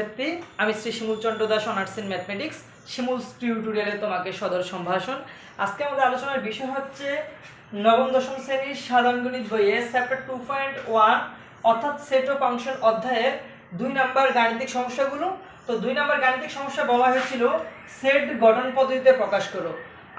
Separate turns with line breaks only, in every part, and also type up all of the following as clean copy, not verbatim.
শিক্ষার্থী, আমি শ্রী শিমুল Chandra Das, honours in mathematics. শিমুল টিউটোরিয়ালে তোমাকে সদর সম্ভাষণ। আজকে আমাদের আলোচনার বিষয় হচ্ছে নবম-দশম শ্রেণীর সাধারণ গণিত বইয়ে চ্যাপ্টার 2.1 অর্থাৎ সেট অফ ফাংশন অধ্যায়ের 2 নম্বর গাণিতিক সমস্যাগুলো। তো 2 নম্বর গাণিতিক সমস্যা বলা হয়েছিল সেট গঠন পদ্ধতিতে প্রকাশ করো।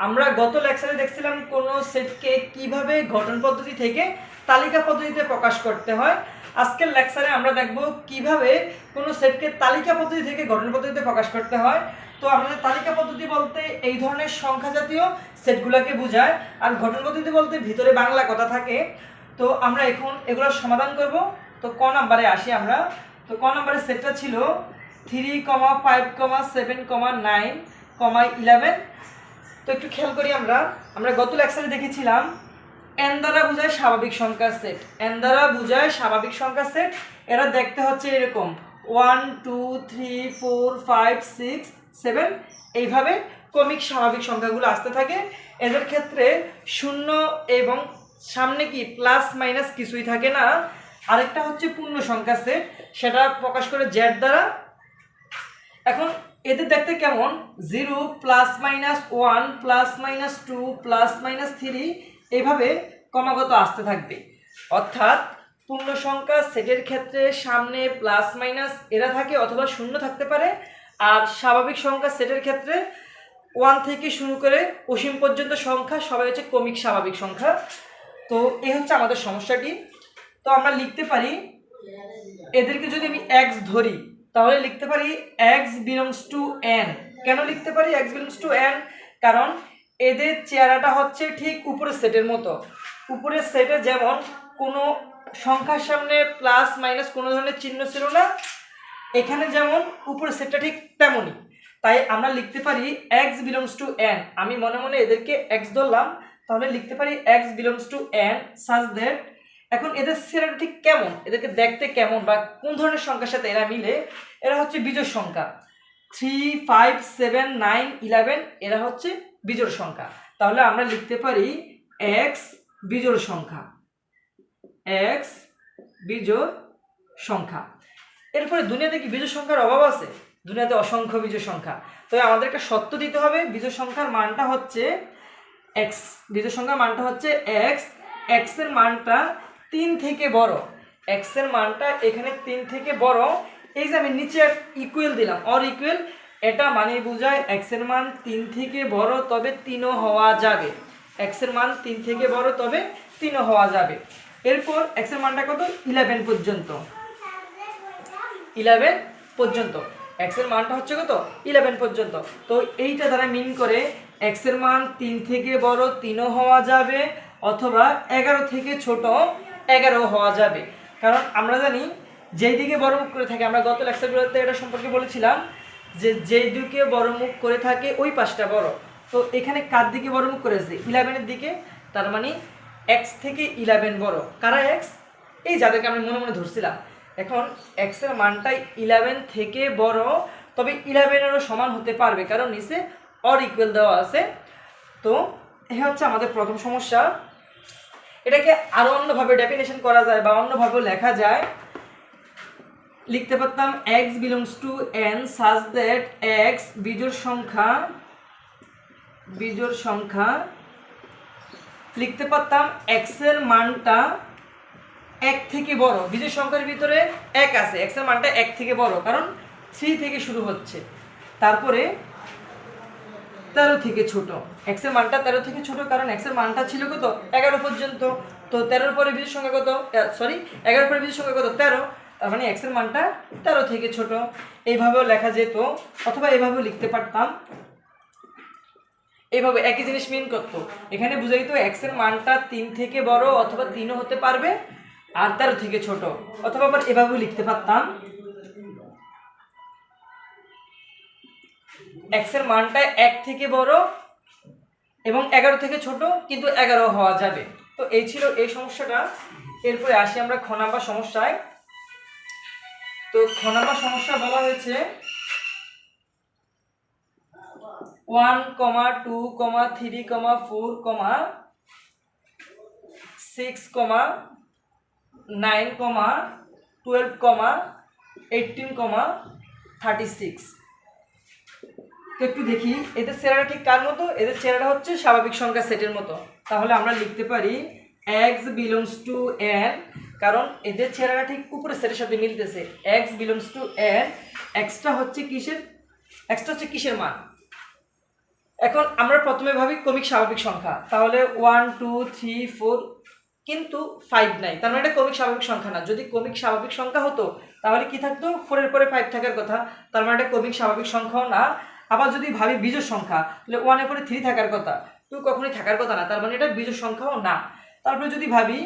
আমরা গত লেকচারে দেখছিলাম কোন সেটকে কিভাবে গঠন পদ্ধতি থেকে তালিকা পদ্ধতিতে প্রকাশ করতে হয়। আজকের লেকচারে আমরা দেখব কিভাবে কোন সেটকে তালিকা পদ্ধতি থেকে গঠন পদ্ধতিতে প্রকাশ করতে হয়। তো আমাদের তালিকা পদ্ধতি বলতে এই ধরনের সংখ্যা জাতীয় সেটগুলোকে বোঝায়, আর গঠন পদ্ধতি বলতে ভিতরে বাংলা কথা থাকে। তো আমরা এখন এগুলোর সমাধান করব। তো ক নম্বরে আসি আমরা। তো ক নম্বরের সেটটা ছিল 3, 5, 7, 9, 11। তো একটু খেয়াল করি আমরা গত লেকচারে দেখেছিলাম n দ্বারা বোঝায় স্বাভাবিক সংখ্যার সেট। n দ্বারা বোঝায় স্বাভাবিক সংখ্যার সেট। এরা দেখতে হচ্ছে এরকম 1, 2, 3, 4, 5, 6, 7 এইভাবে ক্রমিক স্বাভাবিক সংখ্যাগুলো আসতে থাকে। এদের ক্ষেত্রে শূন্য এবং সামনে কি প্লাস মাইনাস কিছুই থাকে না। আরেকটা হচ্ছে পূর্ণ সংখ্যার সেট, সেটা প্রকাশ করে z দ্বারা। এখন এদের দেখতে কেমন 0 plus minus 1 plus minus 2 plus minus 3 এইভাবে ক্রমাগত আসতে থাকবে। অর্থাৎ পূর্ণ সংখ্যা সেটের ক্ষেত্রে সামনে প্লাস মাইনাস এরা থাকে অথবা শূন্য থাকতে পারে, আর স্বাভাবিক সংখ্যা সেটের ক্ষেত্রে 1 থেকে শুরু করে অসীম পর্যন্ত সংখ্যা সবাই হচ্ছে ক্রমিক স্বাভাবিক সংখ্যা। তো এই হচ্ছে আমাদের সমস্যাটি। তো আমরা লিখতে পারি এদেরকে যদি আমি x ধরি তাহলে লিখতে পারি x belongs to n। কেন লিখতে পারি x belongs to n? কারণ এদের চেহারাটা হচ্ছে ঠিক উপরের সেটের মতো। উপরের সেটে যেমন কোনো সংখ্যার সামনে প্লাস মাইনাস কোনো ধরনের চিহ্ন ছিল না, এখানে যেমন উপরের সেটটা ঠিক তেমনই। তাই আমরা লিখতে পারি x belongs to n। আমি মনে মনে এদেরকে x ধরলাম, তাহলে লিখতে পারি x belongs to n such that। এখন এদের চেহারাটা ঠিক কেমন, এদেরকে দেখতে কেমন বা কোন ধরনের সংখ্যার সাথে এরা মিলে? এরা হচ্ছে বিজোড় সংখ্যা। 3, 5, 7, 9, 11 এরা হচ্ছে বিজোড় সংখ্যা। তাহলে আমরা লিখতে পারি x বিজোড় সংখ্যা, x বিজোড় সংখ্যা। এরপরে দুনিয়াতে কি বিজোড় সংখ্যার অভাব আছে? দুনিয়াতে অসংখ্য বিজোড় সংখ্যা। তবে আমাদের একটা শর্ত দিতে হবে, বিজোড় সংখ্যার মানটা হচ্ছে x। বিজোড় সংখ্যার মানটা হচ্ছে x। x এর মানটা 3 থেকে বড়। x এর মানটা এখানে 3 থেকে বড়। এই যে আমি নিচে ইকুয়াল দিলাম, অর ইকুয়াল, এটা মানে বোঝায় x এর মান 3 থেকে বড় তবে 3ও হওয়া যাবে। x এর মান 3 থেকে বড় তবে 3ও হওয়া যাবে। এরপর x এর মানটা কত? 11 পর্যন্ত। 11 পর্যন্ত x এর মানটা হচ্ছে কত? 11 পর্যন্ত। তো এইটা দ্বারা মিন করে x এর মান 3 থেকে বড় 3ও হওয়া যাবে, অথবা 11 থেকে ছোট 11ও হওয়া যাবে। কারণ আমরা জানি যেই দিকে বড় মুখ করে থাকে, আমরা গত লেকচারগুলোতে এটা সম্পর্কে বলেছিলাম যে যেই দিকে বড় মুখ করে থাকে ওই পাশটা বড়। তো এখানে কার দিকে বড় মুখ করেছে? 11 দিকে। তার মানে x থেকে 11 বড়। কারা x? এই যাদেরকে আমি মনে মনে ধরছিলাম। এখন x এর মানটাই 11 থেকে বড় তবে 11-এরও সমান হতে পারবে, কারণ নিচে অর ইকুয়াল দেওয়া আছে। তো এই হচ্ছে আমাদের প্রথম সমস্যা। এটাকে আরো অন্যভাবে ডেফিনেশন করা যায় বা অন্যভাবে লেখা যায়। লিখতে পারতাম x belongs to n such that x বিজোড় সংখ্যা লিখতে পারতাম x এর মানটা 1 থেকে বড়। বিজোড় সংখ্যার ভিতরে 1 আছে, x এর মানটা 1 থেকে বড়, কারণ 3 থেকে শুরু হচ্ছে। তারপরে 13 থেকে ছোট। x এর মানটা 13 থেকে ছোট, কারণ x এর মানটা ছিল কত? 11 পর্যন্ত। তো 13 পরে বিজোড় সংখ্যা কত? 11 পরে বিজোড় সংখ্যা কত? 13। তার মানে x এর মানটা 13 থেকে ছোট। এইভাবেও লেখা যেত, অথবা এইভাবেও লিখতে পারতাম। এইভাবে একই জিনিস মিন করতো। এখানে বুঝাইত x এর মানটা 3 থেকে বড় অথবা 3ও হতে পারবে, আর 13 থেকে ছোট। অথবা আবার এভাবেও লিখতে পারতাম x এর মানটা 1 থেকে বড় এবং 11 থেকে ছোট, কিন্তু 11 হওয়া যাবে। তো এই ছিল এই সমস্যাটা। এরপরে আসি আমরা খ নাম্বার সমস্যায়। তো খ নাম্বার সমস্যা বলা হয়েছে 1, 2, 3, 4, 6, 9, 12, 18, 36। তো একটু দেখি এদের চেহারাটা ঠিক কার মতো, এদের চেহারাটা হচ্ছে স্বাভাবিক সংখ্যা সেটের মতো। তাহলে আমরা লিখতে পারি x belongs to n, কারণ এদের চেহারাটা ঠিক উপরের সেটের সাথে মিলতেছে। x belongs to n, xটা হচ্ছে কিসের, xটা হচ্ছে কিসের মান। এখন আমরা প্রথমে ভাবি ক্রমিক স্বাভাবিক সংখ্যা, তাহলে 1 2 3 4, কিন্তু 5 নাই, তার মানে এটা ক্রমিক স্বাভাবিক সংখ্যা না। যদি ক্রমিক স্বাভাবিক সংখ্যা হতো তাহলে কি থাকতো, 4 এর পরে 5 থাকার কথা, তার মানে এটা ক্রমিক স্বাভাবিক সংখ্যাও না। আবার যদি ভাবি বিজোড় সংখ্যা, তাহলে 1 এর পরে 3 থাকার কথা, 2 কখনোই থাকার কথা না, তার মানে এটা বিজোড় সংখ্যাও না। তারপরে যদি ভাবি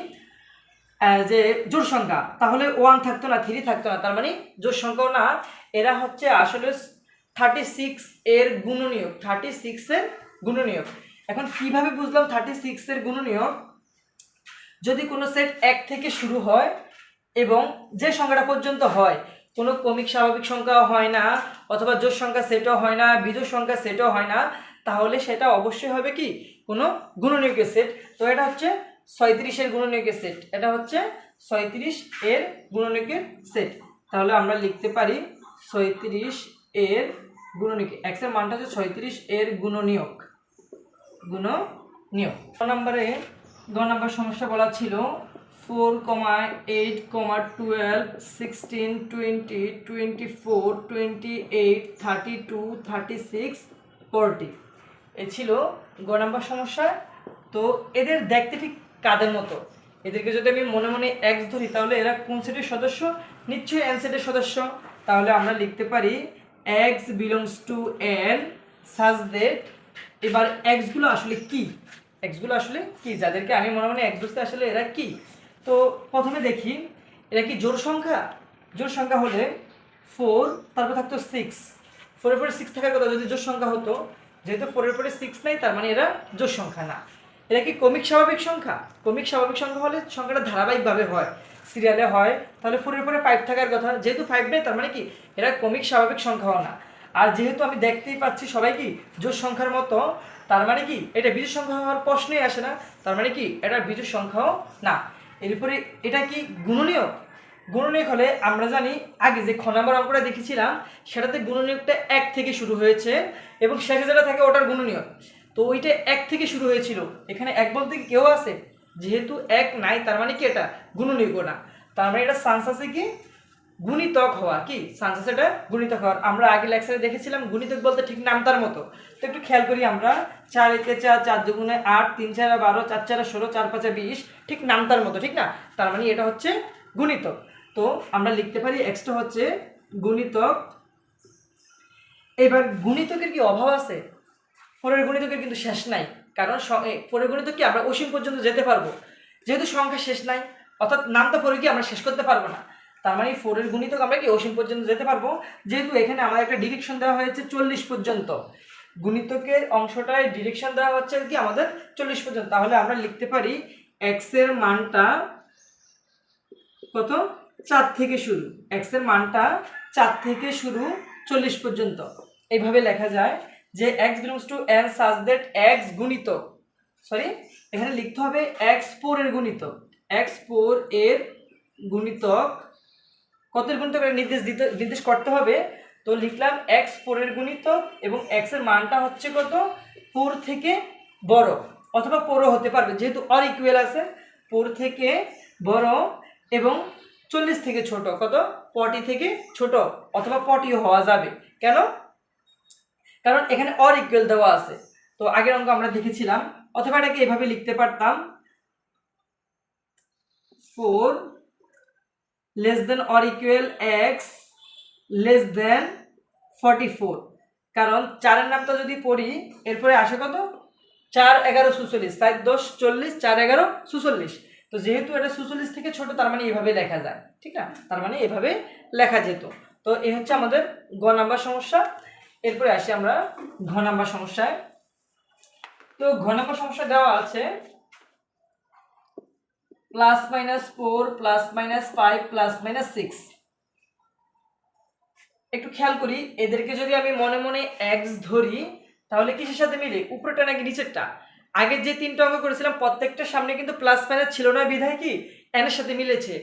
যে জোড় সংখ্যা, তাহলে 1 থাকতো না, 3 থাকতো না, তার মানে জোড় সংখ্যাও না। এরা হচ্ছে আসলে 36 এর গুণনীয়ক, 36 এর গুণনীয়ক। এখন কিভাবে বুঝলাম 36 এর গুণনীয়ক, যদি কোনো সেট 1 থেকে শুরু হয় এবং যে সংখ্যাটা পর্যন্ত হয়, কোনো ক্রমিক স্বাভাবিক সংখ্যাও হয় না, অথবা জোড় সংখ্যা সেটও হয় না, বিজোড় সংখ্যা সেটও হয় না, তাহলে সেটা অবশ্যই হবে কি কোনো গুণনীয়কের সেট। তো এটা হচ্ছে 36 এর গুণনীয়কের সেট, এটা হচ্ছে 36 এর গুণনীয়কের সেট। তাহলে আমরা লিখতে পারি 36 এর গুণনীয়ক, x এর মানটা হচ্ছে 36 এর গুণনীয়ক। গ নম্বরে সমস্যা বলা ছিল 4, 8, 12, 16, 20, 24, 28, 32, 36, 40 এই ছিল গ নম্বর সমস্যা। তো এদের দেখতে ঠিক কাদের মতো, এদেরকে যদি আমি মনে মনে x ধরি তাহলে এরা কোন সেটের সদস্য, নিশ্চয়ই n সেটের সদস্য। তাহলে আমরা লিখতে পারি x belongs to n such that, এবার x গুলো আসলে কি, x গুলো আসলে কি, যাদেরকে আমি মনে মনে x ধরতে, আসলে এরা কি। তো প্রথমে দেখি এরা কি জোড় সংখ্যা। জোড় সংখ্যা হলে 4, তারপর থাকতো 6, 4 এর পরে 6 থাকার কথা যদি জোড় সংখ্যা হতো, যেহেতু 4 এর পরে 6 নাই, তার মানে এরা জোড় সংখ্যা না। এরা কি ক্রমিক স্বাভাবিক সংখ্যা, ক্রমিক স্বাভাবিক সংখ্যা হলে সংখ্যাটা ধারাবাহিকভাবে হয়, সিরিয়ালে হয়, তাহলে 4 এর পরে 5 থাকার কথা, যেহেতু 5 নেই, তার মানে কি এরা ক্রমিক স্বাভাবিক সংখ্যাও না। আর যেহেতু আমি দেখতেই পাচ্ছি সবাই কি জোড় সংখ্যার মতো, তার মানে কি এটা বিজোড় সংখ্যা হওয়ার প্রশ্নই আসে না, তার মানে কি এটা বিজোড় সংখ্যাও না। এরপরে এটা কি গুণনীয়ক, গুণনীয়ক হলে আমরা জানি আগে যে খ নম্বর অঙ্কটা দেখেছিলাম সেটাতে গুণনীয়কটা 1 থেকে শুরু হয়েছে এবং শেষে যেটা থাকে ওটার গুণনীয়ক, তো ওইটা 1 থেকে শুরু হয়েছিল। এখানে 1 বলতে কি কেউ আছে, যেহেতু 1 নাই, তার মানে কি এটা গুণনীয়ক না, তার মানে এটা চান্স আছে কি গুণিতক হওয়া, কি চান্স আছে এটা গুণিতক হওয়ার। আমরা আগে লেকচারে দেখেছিলাম গুণিতক বলতে ঠিক নামতার মতো। তো একটু খেয়াল করি আমরা, 4 একে 4, 4 দুগুণে 8, 3 4 12, 4 4 16, 4 5 20, ঠিক নামতার মতো, ঠিক না, তার মানে এটা হচ্ছে গুণিতক। তো আমরা লিখতে পারি এক্সটা হচ্ছে গুণিতক। এবার গুণিতকের কি অভাব আছে, 4 এর গুণিতকের কিন্তু শেষ নাই, কারণ 4 এর গুণিতক কি আমরা অসীম পর্যন্ত যেতে পারবো, যেহেতু সংখ্যা শেষ নাই, অর্থাৎ নামটা পরে কি আমরা শেষ করতে পারবো না, তার মানে 4 এর গুণিতক আমরা কি অসীম পর্যন্ত যেতে পারবো। যেহেতু এখানে আমাদের একটা ডিরেকশন দেওয়া হয়েছে 40 পর্যন্ত, গুণিতকের অংশটায় ডিরেকশন দেওয়া হচ্ছে কি আমাদের 40 পর্যন্ত, তাহলে আমরা লিখতে পারি x এর মানটা কত, 4 থেকে শুরু, x এর মানটা 4 থেকে শুরু 40 পর্যন্ত। এইভাবে লেখা যায় যে x belongs to n such that x গুণিতক, সরি এখানে লিখতে হবে x4 এর গুণিতক, x4 এর গুণিতক, কত এর গুণিতক নির্দেশ করতে হবে। তো লিখলাম x4 এর গুণিতক এবং x এর মানটা হচ্ছে কত, 4 থেকে বড় অথবা 4 হতে পারবে, যেহেতু অর ইকুয়াল আছে, 4 থেকে বড় এবং 40 থেকে ছোট, কত 40 থেকে ছোট অথবা 40 হওয়া যাবে। কেন, কারণ এখানে অর ইকুয়াল দেওয়া আছে। তো আগের অঙ্ক আমরা দেখেছিলাম, অথবা এটাকে এভাবে লিখতে পারতাম 4 less than or equal x less than 44, কারণ 4 এর নামটা যদি পড়ি এরপরে আসে কত, 4 11 46, 4 10 40, 4 11 46, তো যেহেতু এটা 46 থেকে ছোট, তার মানে এইভাবে লেখা যায়, ঠিক না, তার মানে এভাবে লেখা যেত। তো এই হচ্ছে আমাদের গ নাম্বার সমস্যা। এরপরে আসি আমরা ঘ নাম্বার সমস্যায়। তো ঘ নাম্বার সমস্যা দেওয়া আছে +-4 +-5 +-6। একটু খেয়াল করি, এদেরকে যদি আমি মনে মনে x ধরি তাহলে কিসের সাথে মিলে, উপরেরটা নাকি নিচেরটা। আগের যে 3টা অঙ্ক করেছিলাম প্রত্যেকটার সামনে কিন্তু প্লাস মাইনাস ছিল না, বিধায় কি n এর সাথে মিলেছে,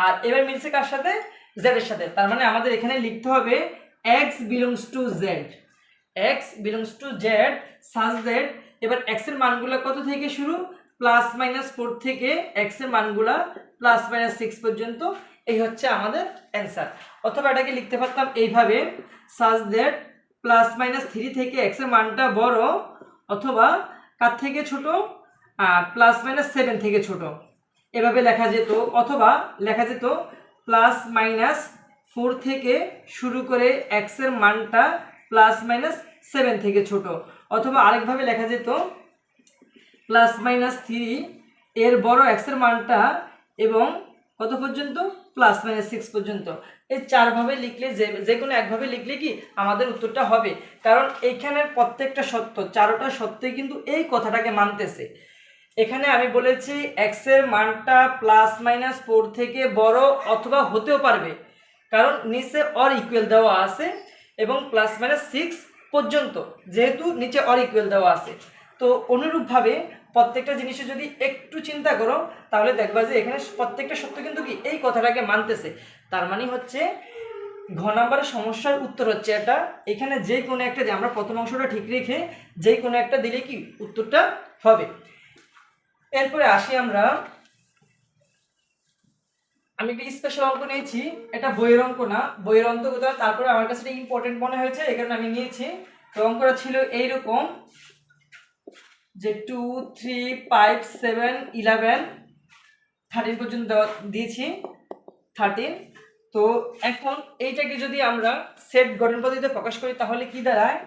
আর এবার মিলছে কার সাথে, z এর সাথে। তার মানে আমাদের এখানে লিখতে হবে x belongs to Z, x belongs to Z such that, এবার এক্স এর মানগুলো কত থেকে শুরু, +-4 থেকে এক্স এর মানগুলা +-6 পর্যন্ত। এই হচ্ছে আমাদের অ্যান্সার। অথবা এটাকে লিখতে পারতাম এইভাবে, সাজ দ্যাট +-3 থেকে এক্স এর মানটা বড় অথবা কার থেকে ছোট, +-7 থেকে ছোট, এভাবে লেখা যেত। অথবা লেখা যেত +-4 থেকে শুরু করে এক্স এর মানটা +-7 থেকে ছোট। অথবা আরেকভাবে লেখা যেত +-3 এর বড় এক্স এর মানটা এবং কত পর্যন্ত, +-6 পর্যন্ত। এই চারভাবে লিখলে যে কোনো একভাবে লিখলে কি আমাদের উত্তরটা হবে, কারণ এইখানের প্রত্যেকটা সত্য, চারোটা সত্যই কিন্তু এই কথাটাকে মানতেছে। এখানে আমি বলেছি এক্স এর মানটা +-4 থেকে বড় অথবা হতেও পারবে, কারণ নিচে অর ইকুয়াল দেওয়া আছে এবং +-6 পর্যন্ত, যেহেতু নিচে অর ইকুয়াল দেওয়া আছে। তো অনুরূপভাবে প্রত্যেকটা জিনিসে যদি একটু চিন্তা করো তাহলে দেখবা যে এখানে প্রত্যেকটা সত্য কিন্তু কি এই কথাটাকে মানতেছে। তার মানে হচ্ছে ঘ নাম্বারের সমস্যার উত্তর হচ্ছে এটা। এখানে যে কোনো একটা, আমরা প্রথম অংশটা ঠিক রেখে যে কোনো একটা দিলে কি উত্তরটা হবে। এরপরে আসি আমরা, আমি একটা স্পেশাল অঙ্ক নিয়েছি, এটা বইয়ের অঙ্ক না, বইয়ের অন্তর্গত, তারপরে আমার কাছে এটা ইম্পর্টেন্ট মনে হয়েছে এই কারণে আমি নিয়েছি। তো অঙ্কটা ছিল এইরকম যে 2, 3, 5, 7, 11, 13 পর্যন্ত দিয়েছি, 13। তো এখন এইটাকে যদি আমরা সেট গঠন পদ্ধতিতে প্রকাশ করি তাহলে কি দাঁড়ায়,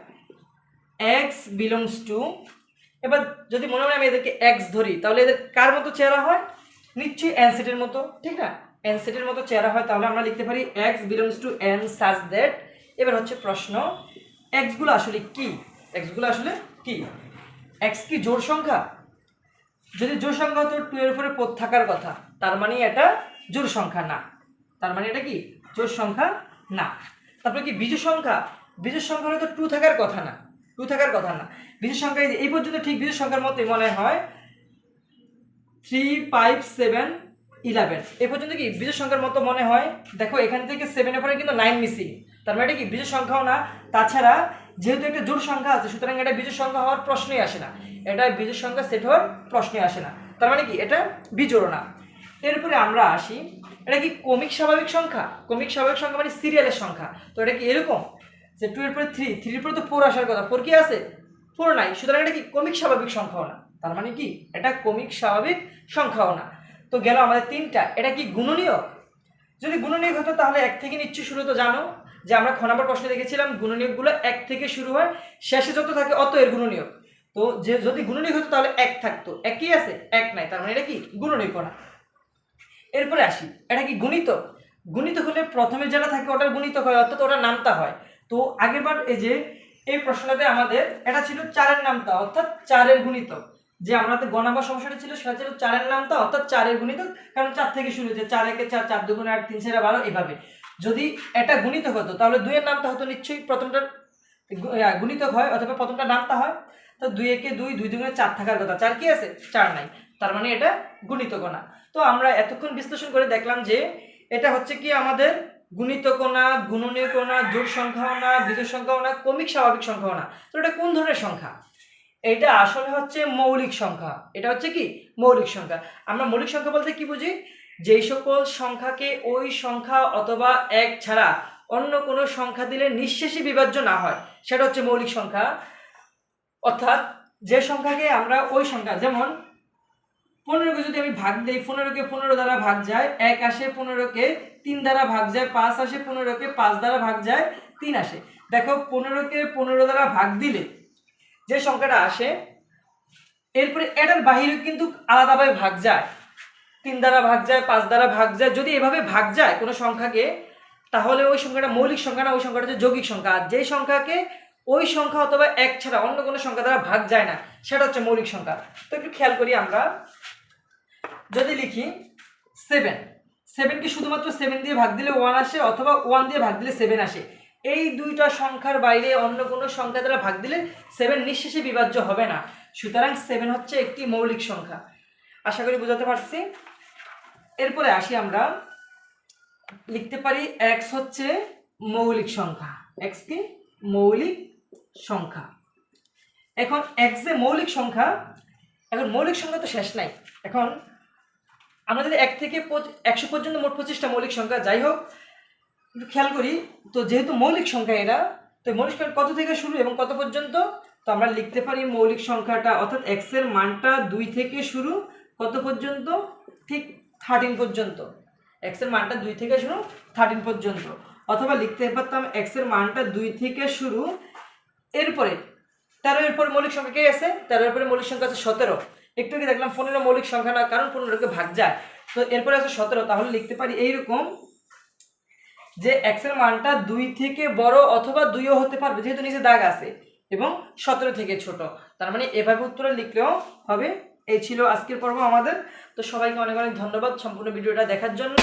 x বিলংস টু, এবার যদি মনে হয় আমি এদেরকে x ধরি তাহলে এদের কার মতো চেহারা হয়, নিশ্চয়ই n সেটের মতো, ঠিক না, n সেটের মতো চেহারা হয়। তাহলে আমরা লিখতে পারি x belongs to n such that. এবার হচ্ছে প্রশ্ন, x গুলো আসলে কি, x গুলো আসলে কি, x কি জোড় সংখ্যা, যদি জোড় সংখ্যা হতো 2 এর উপরে পদ থাকার কথা, তার মানে এটা জোড় সংখ্যা না, তার মানে এটা কি জোড় সংখ্যা না। তারপরে কি বিজোড় সংখ্যা, বিজোড় সংখ্যা হলে তো 2 থাকার কথা না, 2 থাকার কথা না। বিজোড় সংখ্যা এই পর্যন্ত ঠিক বিজোড় সংখ্যার মতোই মনে হয়, 3, 5, 7, 11 এই পর্যন্ত কি বিজোড় সংখ্যার মতো মনে হয়। দেখো এখান থেকে 7 এর পরে কিন্তু 9 মিসিং, তার মানে এটা কি বিজোড় সংখ্যাও না। তাছাড়া যেহেতু একটা জোড় সংখ্যা আছে সুতরাং এটা বিজোড় সংখ্যা হওয়ার প্রশ্নই আসে না, এটা বিজোড় সংখ্যা সেট হওয়ার প্রশ্নই আসে না, তার মানে কি এটা বিজোড় না। এরপরে আমরা আসি, এটা কি কমিক স্বাভাবিক সংখ্যা, কমিক স্বাভাবিক সংখ্যা মানে সিরিয়ালের সংখ্যা। তো এটা কি এরকম যে 2 এর পরে 3, 3 এর পরে তো 4 আসার কথা, 4 কি আছে, 4 নাই, সুতরাং এটা কি কমিক স্বাভাবিক সংখ্যাও না, তার মানে কি এটা কমিক স্বাভাবিক সংখ্যাও না। তো গেল আমাদের তিনটা। এটা কি গুণনীয়ক, যদি গুণনীয়ক হতো তাহলে 1 থেকে নিশ্চয়ই শুরু, তো জানো যে আমরা খ নম্বর প্রশ্নে দেখেছিলাম গুণনীয়কগুলো 1 থেকে শুরু হয়, শেষে যত থাকে অত এর গুণনীয়ক। তো যে যদি গুণনীয়ক হতো তাহলে 1 থাকতো, 1 কি আছে, 1 নাই, তার মানে এটা কি গুণনীয়ক না। এরপরে আসি, এটা কি গুণিতক, গুণিতক হলে প্রথমে যেটা থাকে ওটার গুণিতক হয়, অর্থাৎ ওটার নামতা হয়। তো আগেরবার এই যে এই প্রশ্নটাতে আমাদের এটা ছিল 4 এর নামতা অর্থাৎ 4 এর গুণিতক, যে আমাদের গ নাম্বার সমস্যাটা ছিল সেটা ছিল 4 এর নামতা অর্থাৎ 4 এর গুণিতক, কারণ 4 থেকে শুরু হয়েছে, 4 একে 4, 4 দুগুণে 8, 3 4 12 এভাবে। যদি এটা গুণিতক হতো তাহলে 2 এর নামতা হতো নিশ্চয়ই প্রথমটার গুণিতক হয় অথবা প্রথমটা নামতা হয়। তো 2 একে 2, 2 দুগুণে 4 থাকার কথা, 4 কি আছে, 4 নাই, তার মানে এটা গুণিতক না। তো আমরা এতক্ষণ বিশ্লেষণ করে দেখলাম যে এটা হচ্ছে কি আমাদের গুণিতক না, গুণনীয়ক না, জোড় সংখ্যাও না, বিজোড় সংখ্যাও না, কমিক স্বাভাবিক সংখ্যাও না। তো এটা কোন ধরনের সংখ্যা, এটা আসলে হচ্ছে মৌলিক সংখ্যা। এটা হচ্ছে কি মৌলিক সংখ্যা। আমরা মৌলিক সংখ্যা বলতে কি বুঝি, যেই সকল সংখ্যাকে ওই সংখ্যা অথবা 1 ছাড়া অন্য কোনো সংখ্যা দিলে নিঃশেষে বিভাজ্য না হয় সেটা হচ্ছে মৌলিক সংখ্যা। অর্থাৎ যে সংখ্যাকে আমরা ওই সংখ্যা, যেমন 15কে যদি আমি ভাগ দেই, 15কে 15 দ্বারা ভাগ যায় 1 আসে, 15কে 3 দ্বারা ভাগ যায় 5 আসে, 15কে 5 দ্বারা ভাগ যায় 3 আসে। দেখো 15কে 15 দ্বারা ভাগ দিলে যে সংখ্যাটা আসে, এরপরে এটার বাহিরে কিন্তু আলাদাভাবে ভাগ যায়, 3 দ্বারা ভাগ যায়, 5 দ্বারা ভাগ যায়। যদি এভাবে ভাগ যায় কোনো সংখ্যাকে তাহলে ওই সংখ্যাটা মৌলিক সংখ্যা না, ওই সংখ্যাটা হচ্ছে যৌগিক সংখ্যা। আর যেই সংখ্যাকে ওই সংখ্যা অথবা 1 ছাড়া অন্য কোনো সংখ্যা দ্বারা ভাগ যায় না সেটা হচ্ছে মৌলিক সংখ্যা। তো একটু খেয়াল করি, আমরা যদি লিখি 7, 7 কি শুধুমাত্র 7 দিয়ে ভাগ দিলে 1 আসে অথবা 1 দিয়ে ভাগ দিলে 7 আসে, এই দুইটা সংখ্যার বাইরে অন্য কোনো সংখ্যা দ্বারা ভাগ দিলে 7 নিঃশেষে বিভাজ্য হবে না। সুতরাং 7 হচ্ছে একটি মৌলিক সংখ্যা। আশা করি বোঝাতে পারছি। এরপরে আসি, আমরা লিখতে পারি x হচ্ছে মৌলিক সংখ্যা, এক্স কি মৌলিক সংখ্যা। এখন এক্স যে মৌলিক সংখ্যা, এখন মৌলিক সংখ্যা তো শেষ নাই। এখন আমরা যদি 1 থেকে 100 পর্যন্ত মোট 25টা মৌলিক সংখ্যা, যাই হোক একটু খেয়াল করি। তো যেহেতু মৌলিক সংখ্যা এরা, তো মৌলিক সংখ্যা কত থেকে শুরু এবং কত পর্যন্ত, তো আমরা লিখতে পারি মৌলিক সংখ্যাটা অর্থাৎ এক্স এর মানটা 2 থেকে শুরু কত পর্যন্ত, ঠিক 13 পর্যন্ত। এক্স এর মানটা 2 থেকে শুরু 13 পর্যন্ত। অথবা লিখতে পারতাম এক্স এর মানটা 2 থেকে শুরু, এরপরে 13 এর পরে মৌলিক সংখ্যা কে আছে, 13 এর পরে মৌলিক সংখ্যা আছে 17। একটু আগে দেখলাম 15 মৌলিক সংখ্যা না, কারণ 15কে ভাগ যায়, তো এরপরে আছে 17। তাহলে লিখতে পারি এইরকম যে এক্স এর মানটা 2 থেকে বড় অথবা 2ও হতে পারবে, যেহেতু নিচে দাগ আছে, এবং 17 থেকে ছোট। তার মানে এভাবে উত্তরে লিখলেও হবে। এই ছিল আজকের পর্ব আমাদের। তো সবাইকে অনেক অনেক ধন্যবাদ সম্পূর্ণ ভিডিওটা দেখার জন্য।